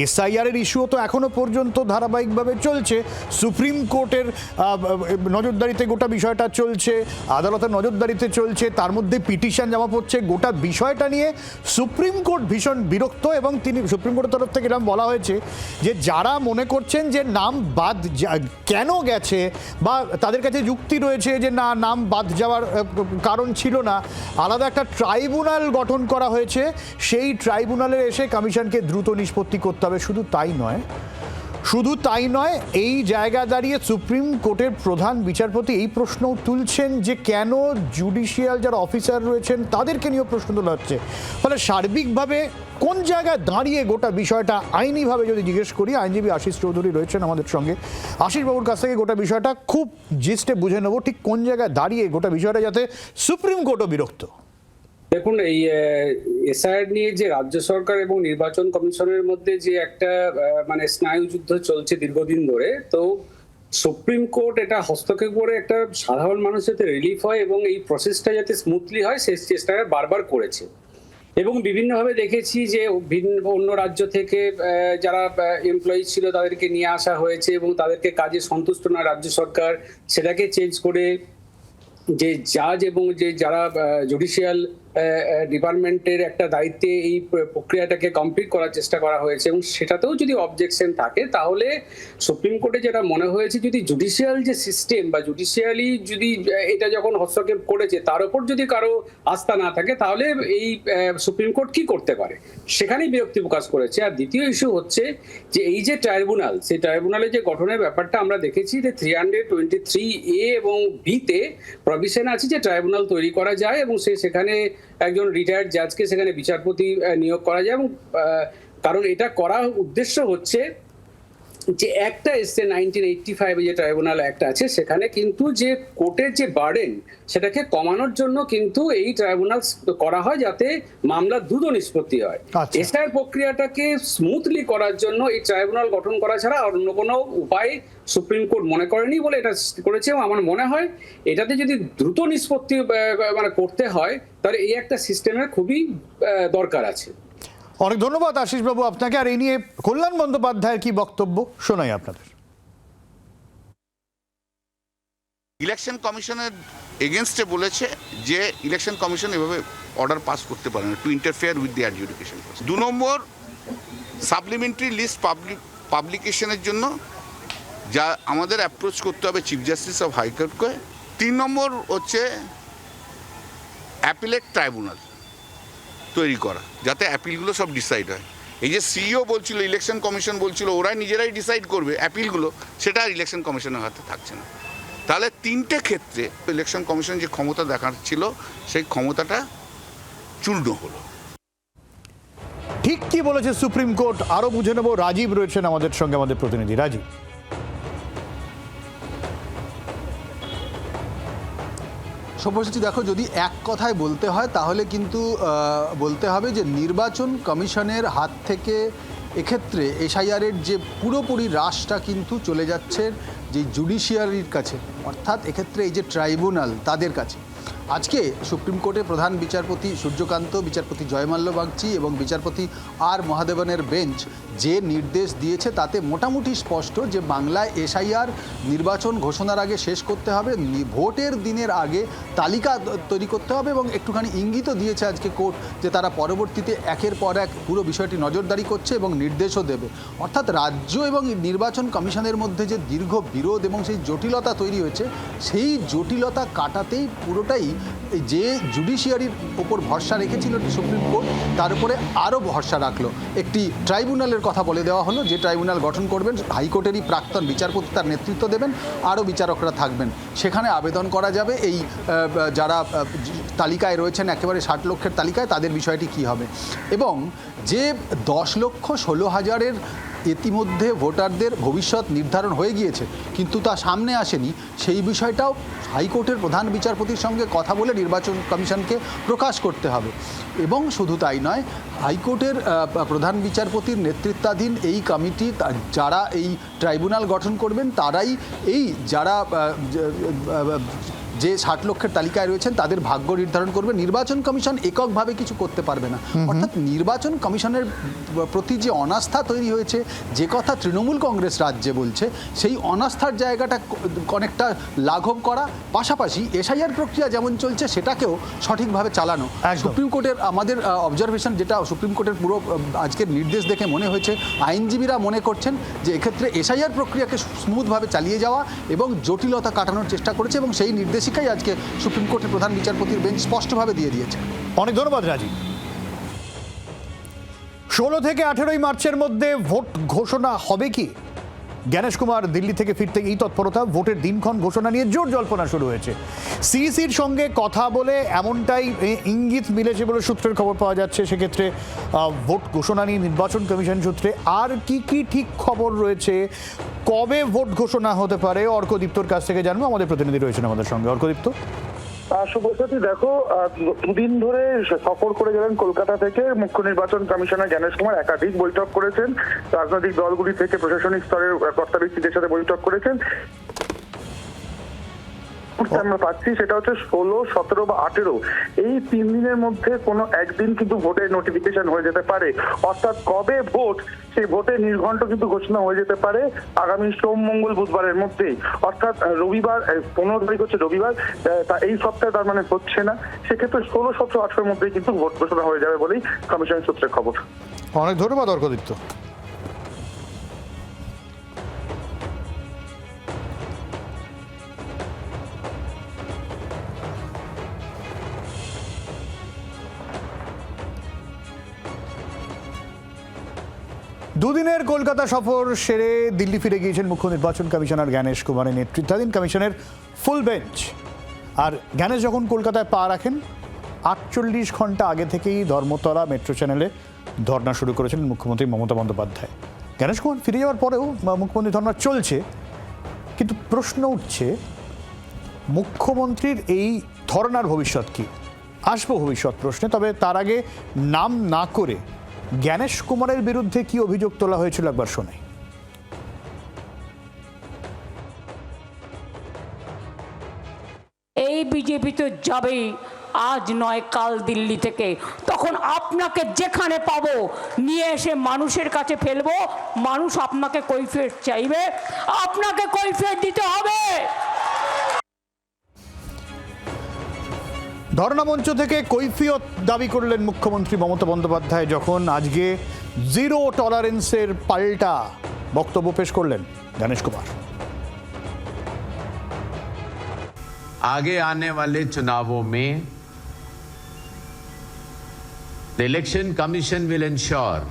SIR এর ইস্যুও তো এখনো পর্যন্ত ধারাবাহিকভাবে চলছে। সুপ্রিম কোর্টের নজরদারিতে গোটা বিষয়টা চলছে, আদালতের নজরদারিতে চলছে, তার মধ্যে পিটিশন জমা পড়ছে। গোটা বিষয়টা নিয়ে সুপ্রিম কোর্ট ভীষণ বিরক্ত এবং সুপ্রিম কোর্টের তরফ থেকে এরকম বলা হয়েছে যে যারা মনে করছেন যে নাম বাদ কেন গেছে বা তাদের কাছে যুক্তি রয়েছে যে না, নাম বাদ যাওয়ার কারণ ছিল না, আলাদা একটা ট্রাইব্যুনাল গঠন করা হয়েছে, সেই ট্রাইব্যুনালে এসে কমিশনকে দ্রুত নিষ্পত্তি করতে হবে। শুধু তাই নয়, এই জায়গা দাঁড়িয়ে সুপ্রিম কোর্টের প্রধান বিচারপতি এই প্রশ্নও তুলছেন যে কেন জুডিশিয়াল যারা অফিসার রয়েছেন তাদেরকে নিয়েও প্রশ্ন তোলা হচ্ছে। ফলে সার্বিকভাবে কোন জায়গায় দাঁড়িয়ে গোটা বিষয়টা আইনিভাবে যদি জিজ্ঞেস করি, আইনজীবী আশিস চৌধুরী রয়েছেন আমাদের সঙ্গে। আশিস বাবুর কাছ থেকে গোটা বিষয়টা খুব জিস্টে বুঝে নেব, ঠিক কোন জায়গায় দাঁড়িয়ে গোটা বিষয়টা যাতে সুপ্রিম কোর্টও বিরক্ত। দেখুন, এই এসআইআর নিয়ে যে রাজ্য সরকার এবং নির্বাচন কমিশনের মধ্যে যে একটা মানে স্নায়ুযুদ্ধ চলছে দীর্ঘদিন ধরে, তো সুপ্রিম কোর্ট এটা হস্তক্ষেপ করে একটা সাধারণ মানুষের যাতে রিলিফ হয় এবং এই প্রসেসটা যাতে স্মুথলি হয় সেই চেষ্টাটা বারবার করেছে। এবং বিভিন্নভাবে দেখেছি যে অন্য রাজ্য থেকে যারা এমপ্লয়ি ছিল তাদেরকে নিয়ে আসা হয়েছে এবং তাদেরকে কাজে সন্তুষ্ট না রাজ্য সরকার, সেটাকে চেঞ্জ করে যে জাজ এবং যে যারা জুডিশিয়াল ডিপার্টমেন্টের একটা দায়িত্বে এই প্রক্রিয়াটাকে কমপ্লিট করার চেষ্টা করা হয়েছে এবং সেটাতেও যদি অবজেকশন থাকে তাহলে সুপ্রিম কোর্টে যেটা মনে হয়েছে, যদি জুডিশিয়াল যে সিস্টেম বা জুডিশিয়ালি যদি এটা যখন হস্তক্ষেপ করেছে তার উপর যদি কারো আস্থা না থাকে তাহলে এই সুপ্রিম কোর্ট কি করতে পারে, সেখানেই বিরক্তি প্রকাশ করেছে। আর দ্বিতীয় ইস্যু হচ্ছে যে এই যে ট্রাইব্যুনাল, সেই ট্রাইব্যুনালে যে গঠনের ব্যাপারটা আমরা দেখেছি যে 323A এবং B-তে প্রভিশন আছে যে ট্রাইব্যুনাল তৈরি করা যায় এবং সেখানে একজন রিটায়ার্ড জাজকে সেখানে বিচারপতি নিয়োগ করা যায়। এবং কারণ এটা করার উদ্দেশ্য হচ্ছে যে একটা এসছে 1985 যে ট্রাইব্যুনাল একটা আছে, সেখানে কিন্তু যে কোর্টের যে বার্ডেন সেটাকে কমানোর জন্য কিন্তু এই ট্রাইব্যুনাল করা হয় যাতে মামলা দ্রুত নিষ্পত্তি হয়। এসআইআর প্রক্রিয়াটাকে স্মুথলি করার জন্য এই ট্রাইব্যুনাল গঠন করা ছাড়া অন্য কোনো উপায় সুপ্রিম কোর্ট মনে করেনি বলে এটা করেছে। এবং আমার মনে হয় এটাতে যদি দ্রুত নিষ্পত্তি মানে করতে হয় তাহলে এই একটা সিস্টেমের খুবই দরকার আছে। অনেক ধন্যবাদ আশিস বাবু আপনাকে। আর এই নিয়ে কল্যাণ বন্দ্যোপাধ্যায়ের কি বক্তব্য শোনাই আপনাদের। ইলেকশন কমিশনের এগেনস্টে বলেছে যে ইলেকশন কমিশন এভাবে অর্ডার পাস করতে পারে না, to interfere with the adjudication. 2 number, supplementary list পাবলিকেশনের জন্য যা আমাদের অ্যাপ্রোচ করতে হবে চিফ জাস্টিস অফ হাইকোর্টকে। 3 নম্বর হচ্ছে অ্যাপিলেট ট্রাইব্যুনাল তৈরি করা যাতে অ্যাপিলগুলো সব ডিসাইড হয়। এই যে সিইও বলছিল, ইলেকশন কমিশন বলছিল ওরাই নিজেরাই ডিসাইড করবে অ্যাপিলগুলো, সেটা আর ইলেকশন কমিশনের হাতে থাকছে না। তাহলে 3টে ক্ষেত্রে ইলেকশন কমিশন যে ক্ষমতা দেখাচ্ছিল সেই ক্ষমতাটা চূর্ণ হলো। ঠিক কি বলেছে সুপ্রিম কোর্ট আরো বুঝে নেব। রাজীব রয়েছেন আমাদের সঙ্গে, আমাদের প্রতিনিধি রাজীব। সব্যসাচী, দেখো, যদি এক কথায় বলতে হয় তাহলে কিন্তু বলতে হবে যে নির্বাচন কমিশনের হাত থেকে এক্ষেত্রে এসআইআরের যে পুরোপুরি রাশটা কিন্তু চলে যাচ্ছে যে জুডিশিয়ারির কাছে, অর্থাৎ এক্ষেত্রে এই যে ট্রাইব্যুনাল তাদের কাছে। আজকে সুপ্রিম কোর্টের প্রধান বিচারপতি সূর্যকান্ত, বিচারপতি জয়মাল্য বাগচি এবং বিচারপতি আর মহাদেবনের বেঞ্চ যে নির্দেশ দিয়েছে তাতে মোটামুটি স্পষ্ট যে বাংলায় এসআইআর নির্বাচন ঘোষণার আগে শেষ করতে হবে, ভোটের দিনের আগে তালিকা তৈরি করতে হবে এবং একটুখানি ইঙ্গিতও দিয়েছে আজকে কোর্ট যে তারা পরবর্তীতে একের পর এক পুরো বিষয়টি নজরদারি করছে এবং নির্দেশও দেবে। অর্থাৎ রাজ্য এবং নির্বাচন কমিশনের মধ্যে যে দীর্ঘ বিরোধ এবং সেই জটিলতা তৈরি হয়েছে, সেই জটিলতা কাটাতেই পুরোটাই যে জুডিশিয়ারির ওপর ভরসা রেখেছিল সুপ্রিম কোর্ট তার উপরে আরও ভরসা রাখলো। একটি ট্রাইব্যুনালের কথা বলে দেওয়া হলো, যে ট্রাইব্যুনাল গঠন করবেন হাইকোর্টেরই প্রাক্তন বিচারপতি তার নেতৃত্ব দেবেন, আরও বিচারকরা থাকবেন। সেখানে আবেদন করা যাবে এই যারা তালিকায় রয়েছেন একেবারে 60 লক্ষের তালিকায়, তাদের বিষয়টি কি হবে। এবং যে 10,16,000-এর ইতিমধ্যে ভোটারদের ভবিষ্যৎ নির্ধারণ হয়ে গিয়েছে কিন্তু তা সামনে আসেনি, সেই বিষয়টাও হাইকোর্টের প্রধান বিচারপতির সঙ্গে কথা বলে নির্বাচন কমিশনকে প্রকাশ করতে হবে। এবং শুধু তাই নয়, হাইকোর্টের প্রধান বিচারপতির নেতৃত্বাধীন এই কমিটি যারা এই ট্রাইব্যুনাল গঠন করবেন তারাই এই যারা যে 60 লক্ষের তালিকায় রয়েছেন তাদের ভাগ্য নির্ধারণ করবে। নির্বাচন কমিশন এককভাবে কিছু করতে পারবে না। অর্থাৎ নির্বাচন কমিশনের প্রতি যে অনাস্থা তৈরি হয়েছে, যে কথা তৃণমূল কংগ্রেস রাজ্যে বলছে, সেই অনাস্থার জায়গাটা অনেকটা লাঘব করা, পাশাপাশি এসআইআর প্রক্রিয়া যেমন চলছে সেটাকেও সঠিকভাবে চালানো। সুপ্রিম কোর্টের আমাদের অবজারভেশন, যেটা সুপ্রিম কোর্টের পুরো আজকের নির্দেশ দেখে মনে হয়েছে, আইনজীবীরা মনে করছেন যে এক্ষেত্রে এসআইআর প্রক্রিয়াকে স্মুথভাবে চালিয়ে যাওয়া এবং জটিলতা কাটানোর চেষ্টা করেছে, এবং সেই নির্দেশিকাই আজকে সুপ্রিম কোর্টের প্রধান বিচারপতির বেঞ্চ স্পষ্টভাবে দিয়ে দিয়েছে। অনেক ধন্যবাদ রাজীব। 16 থেকে 18 মার্চের মধ্যে ভোট ঘোষণা হবে কি? জ্ঞানেশ কুমার দিল্লি থেকে ফিরতে এই তৎপরতা, ভোটের দিনক্ষণ ঘোষণা নিয়ে জোর জল্পনা শুরু হয়েছে। সিইসির সঙ্গে কথা বলে এমনটাই ইঙ্গিত মিলেছে বলে সূত্রের খবর পাওয়া যাচ্ছে। সেক্ষেত্রে ভোট ঘোষণা নিয়ে নির্বাচন কমিশন সূত্রে আর কি কি ঠিক খবর রয়েছে, কবে ভোট ঘোষণা হতে পারে, অর্কদীপ্তর কাছ থেকে জানবো। আমাদের প্রতিনিধি রয়েছেন আমাদের সঙ্গে। অর্কদীপ্ত। শুভসাথী, দেখো, দুদিন ধরে সফর করে গেলেন কলকাতা থেকে মুখ্য নির্বাচন কমিশনার জ্ঞানেশ কুমার। একাধিক বৈঠক করেছেন, রাজনৈতিক দলগুলি থেকে প্রশাসনিক স্তরের কর্তা ব্যক্তিদের সাথে বৈঠক করেছেন। আমরা পাচ্ছি সেটা হচ্ছে 16, 17 বা 18 এই 3 দিনের মধ্যে কোনো একদিন কিন্তু ভোটের নোটিফিকেশন হয়ে যেতে পারে। অর্থাৎ কবে ভোট, সেই ভোটের নির্ঘণ্ট কিন্তু ঘোষণা হয়ে যেতে পারে আগামী সোম, মঙ্গল, বুধবারের মধ্যেই। অর্থাৎ রবিবার, 15 তারিখ হচ্ছে রবিবার, তা এই সপ্তাহে তার মানে হচ্ছে না। সেক্ষেত্রে 16, 17, 18 মধ্যেই কিন্তু ভোট ঘোষণা হয়ে যাবে বলেই কমিশন সূত্রের খবর। অনেক ধন্যবাদ অর্কদীপ্ত। দুদিনের কলকাতা সফর সেরে দিল্লি ফিরে গিয়েছেন মুখ্য নির্বাচন কমিশনার জ্ঞানেশ কুমারের নেতৃত্বাধীন কমিশনের ফুল বেঞ্চ। আর জ্ঞানেশ যখন কলকাতায় পা রাখেন, 48 ঘন্টা আগে থেকেই ধর্মতলা মেট্রো চ্যানেলে ধর্না শুরু করেছিলেন মুখ্যমন্ত্রী মমতা বন্দ্যোপাধ্যায়। জ্ঞানেশ কুমার ফিরে যাওয়ার পরেও মুখ্যমন্ত্রী ধর্না চলছে, কিন্তু প্রশ্ন উঠছে মুখ্যমন্ত্রীর এই ধর্নার ভবিষ্যৎ কি? আসবো ভবিষ্যৎ প্রশ্নে, তবে তার আগে নাম না করে জ্ঞানেশ কুমারের বিরুদ্ধে কি অভিযোগ তোলা হয়েছিল একবার শোনাই। এই বিজেপি তো যাবেই, আজ নয় কাল দিল্লি থেকে। তখন আপনাকে যেখানে পাবো নিয়ে এসে মানুষের কাছে ফেলবো, মানুষ আপনাকে কৈফিয়ত চাইবে, আপনাকে কৈফিয়ত দিতে হবে। ধর্ণা মঞ্চ থেকে কৈফিয়ত দাবি করলেন মুখ্যমন্ত্রী মমতা বন্দ্যোপাধ্যায় যখন আজকে জিরো টলারেন্সের পাল্টা বক্তব্য পেশ করলেন জ্ঞানেশ কুমার। आगे आने वाले चुनावों में the election commission will ensure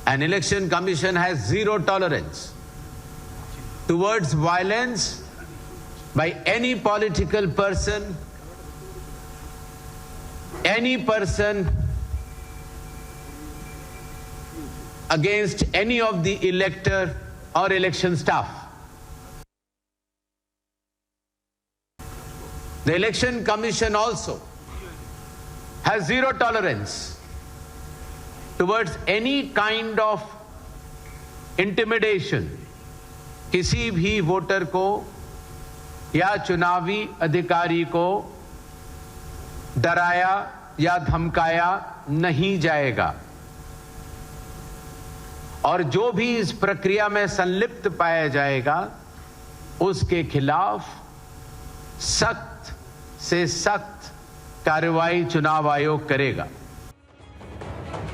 an election commission has zero tolerance towards violence by any political person, any person against any of the elector or election staff. The Election Commission also has zero tolerance towards any kind of intimidation किसी भी voter को या चुनावी अधिकारी को डराया या धमकाया नहीं जाएगा, और जो भी इस प्रक्रिया में संलिप्त पाया जाएगा उसके खिलाफ सख्त से सख्त कार्रवाई चुनाव आयोग करेगा।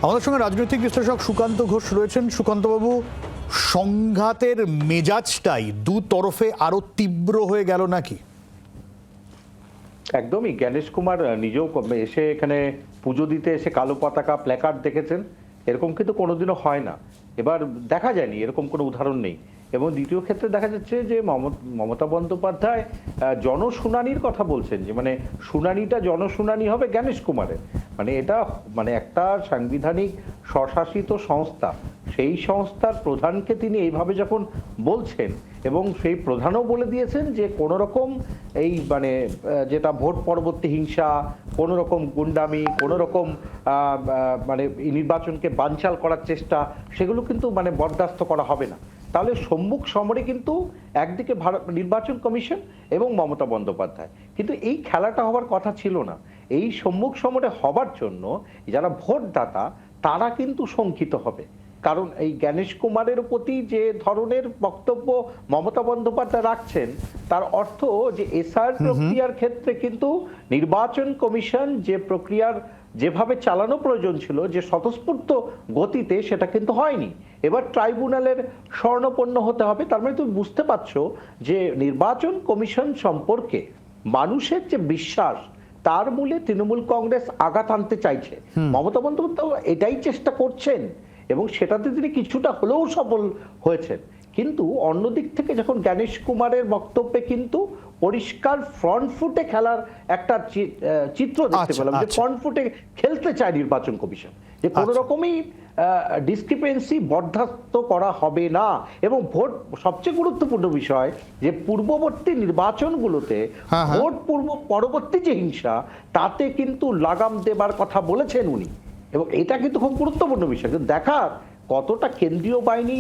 আমাদের সঙ্গে রাজনৈতিক বিশ্লেষক সুকান্ত ঘোষ রয়েছেন। সুকান্তবাবু, সংঘাতের মেজাজটাই দু তরফে আরো তীব্র হয়ে গেল নাকি? একদমই। জ্ঞানেশ কুমার নিজেও এসে এখানে পুজো দিতে এসে কালো পতাকা প্ল্যাকার্ড দেখেছেন, এরকম কিন্তু কোনোদিনও হয় না। এবার দেখা যায়নি, এরকম কোনো উদাহরণ নেই। এবং দ্বিতীয় ক্ষেত্রে দেখা যাচ্ছে যে মমতা বন্দ্যোপাধ্যায় জনশুনানির কথা বলছেন, যে মানে শুনানিটা জনশুনানি হবে জ্ঞানেশ কুমারের। মানে এটা মানে একটা সাংবিধানিক স্বশাসিত সংস্থা, সেই সংস্থার প্রধানকে তিনি এইভাবে যখন বলছেন, এবং সেই প্রধানও বলে দিয়েছেন যে কোনো রকম এই মানে যেটা ভোট পরবর্তী হিংসা, কোনো রকম গুন্ডামি, কোনো রকম মানে নির্বাচনকে বানচাল করার চেষ্টা, সেগুলো কিন্তু মানে বরদাস্ত করা হবে না। তাহলে সম্মুখ সমরে কিন্তু একদিকে নির্বাচন কমিশন এবং মমতা বন্দ্যোপাধ্যায়, কিন্তু এই খেলাটা হওয়ার কথা ছিল না। এই সম্মুখ সমরে হবার জন্য যারা ভোটদাতা তারা কিন্তু শঙ্কিত হবে, কারণ এই জ্ঞানেশ কুমারের প্রতি যে ধরনের বক্তব্য মমতা বন্দ্যোপাধ্যায় রাখছেন তার অর্থ যে এসআর প্রক্রিয়ার ক্ষেত্রে কিন্তু নির্বাচন কমিশন যে প্রক্রিয়ার যেভাবে চালানো প্রয়োজন ছিল, যে স্বতঃস্ফূর্ত গতিতে, সেটা কিন্তু হয়নি। এবার ট্রাইব্যুনালের শরণাপন্ন হতে হবে। তার মানে তুমি বুঝতে পারছো যে নির্বাচন কমিশন সম্পর্কে মানুষের যে বিশ্বাস, তার মূলে তৃণমূল কংগ্রেস আঘাত আনতে চাইছে। মমতা বন্দ্যোপাধ্যায় এটাই চেষ্টা করছেন এবং সেটাতে তিনি কিছুটা হলেও সফল হয়েছেন। কিন্তু অন্যদিক থেকে যখন জ্ঞানেশ কুমারের বক্তব্যে কিন্তু পরিষ্কার ফ্রন্ট ফুটে খেলার একটা চিত্র দেখতে পেলাম, যে ফ্রন্ট ফুটে খেলতে চায় নির্বাচন কমিশন, যে কোনো রকমই ডিসক্রিপেন্সি বরদাস্ত করা হবে না। এবং ভোট, সবচেয়ে গুরুত্বপূর্ণ বিষয় যে পূর্ববর্তী নির্বাচনগুলোতে ভোট পরবর্তী যে হিংসা, তাতে কিন্তু লাগাম দেবার কথা বলেছেন উনি, এবং এটা কিন্তু খুব গুরুত্বপূর্ণ বিষয়। কিন্তু দেখার কতটা কেন্দ্রীয় বাহিনী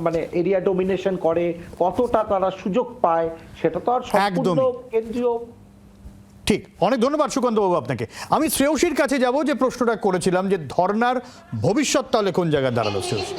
মানে এরিয়া ডোমিনেশন করে, কতটা তারা সুযোগ পায়, সেটা তো আর সম্পূর্ণ কেন্দ্রীয়। ঠিক, অনেক ধন্যবাদ সুকান্ত বাবু আপনাকে। আমি শ্রেয়সীর কাছে যাব, যে প্রশ্নটা করেছিলাম যে ধর্নার ভবিষ্যৎ তাহলে কোন জায়গায় দাঁড়ালো শ্রেয়সী?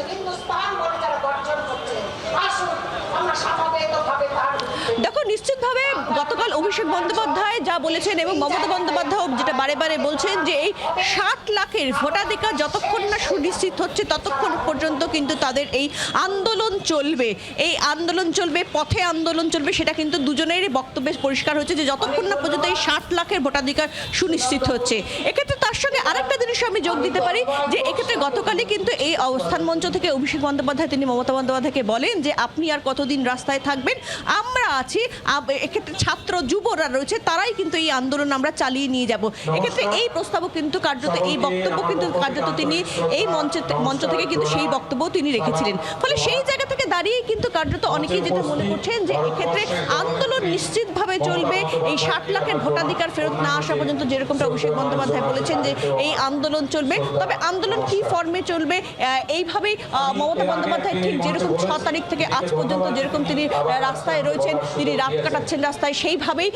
দেখো, নিশ্চিতভাবে গতকাল অভিষেক বন্দ্যোপাধ্যায় যা বলেছেন এবং মমতা বন্দ্যোপাধ্যায় যেটা বারে বারে বলছেন, যে এই 60 লাখের ভোটাধিকার যতক্ষণ না সুনিশ্চিত হচ্ছে ততক্ষণ পর্যন্ত কিন্তু তাদের এই আন্দোলন চলবে। এই আন্দোলন চলবে, পথে আন্দোলন চলবে, সেটা কিন্তু দুজনেরই বক্তব্যে পরিষ্কার হচ্ছে, যে যতক্ষণ না পর্যন্ত এই 60 লাখের ভোটাধিকার সুনিশ্চিত হচ্ছে। এক্ষেত্রে তার সঙ্গে আরেকটা জিনিস আমি যোগ দিতে পারি, যে এক্ষেত্রে গতকালই কিন্তু এই অবস্থান মঞ্চ থেকে অভিষেক বন্দ্যোপাধ্যায় তিনি মমতা বন্দ্যোপাধ্যায়কে বলেন যে আপনি আর কতদিন রাস্তায় থাকবেন, আমরা আছি। এক্ষেত্রে ছাত্র যুবরা রয়েছে, তারাই কিন্তু এই আন্দোলন আমরা চালিয়ে নিয়ে যাব। এক্ষেত্রে এই প্রস্তাবও কিন্তু কার্যত, এই বক্তব্য কিন্তু কার্যত তিনি এই মঞ্চ থেকে কিন্তু সেই বক্তব্য তিনি রেখেছিলেন। ফলে সেই জায়গা থেকে দাঁড়িয়ে কিন্তু কার্যত অনেকেই যেটা মনে করছেন, যে এক্ষেত্রে আন্দোলন নিশ্চিতভাবে চলবে। এই 60 লাখের ভোটাধিকার ফেরত না আসা পর্যন্ত, যেরকমটা অভিষেক বন্দ্যোপাধ্যায় বলেছেন যে এই আন্দোলন চলবে। তবে আন্দোলন কি ফর্মে চলবে, এইভাবেই মমতা বন্দ্যোপাধ্যায় ঠিক যেরকম 6 তারিখ থেকে আজ পর্যন্ত যেরকম তিনি রাস্তায় রয়েছেন, তিনি রাত কাটাচ্ছেন রাস্তায়, সেইভাবেই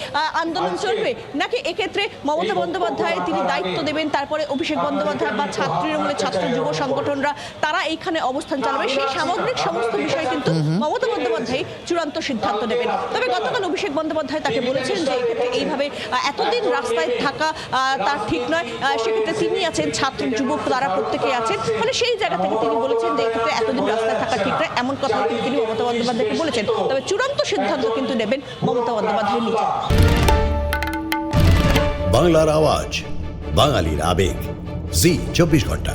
আন্দোলন চলবে, নাকি এক্ষেত্রে মমতা বন্দ্যোপাধ্যায় তিনি দায়িত্ব দেবেন, তারপরে অভিষেক বন্দ্যোপাধ্যায় বা তৃণমূলের ছাত্র যুব সংগঠনরা তারা এইখানে অবস্থান চালাবে? সেই সামগ্রিক সমস্ত বিষয় কিন্তু মমতা বন্দ্যোপাধ্যায় চূড়ান্ত সিদ্ধান্ত নেবেন। তবে গতকাল অভিষেক বন্দ্যোপাধ্যায় তাকে বলেছেন যে এক্ষেত্রে এইভাবে এতদিন রাস্তায় থাকা তার ঠিক নয়। সেক্ষেত্রে তিনি আছেন, ছাত্র যুবক তারা প্রত্যেকেই আছেন। ফলে সেই জায়গা থেকে তিনি বলেছেন যে এক্ষেত্রে এতদিন রাস্তায় থাকা ঠিক নয়, এমন কথা কিন্তু তিনি মমতা বন্দ্যোপাধ্যায়কে বলেছেন। তবে চূড়ান্ত সিদ্ধান্ত কিন্তু নেবেন মমতা বন্দ্যোপাধ্যায় নিজে। বাংলার আওয়াজ, বাঙালির আবেগ, জি 24 ঘন্টা।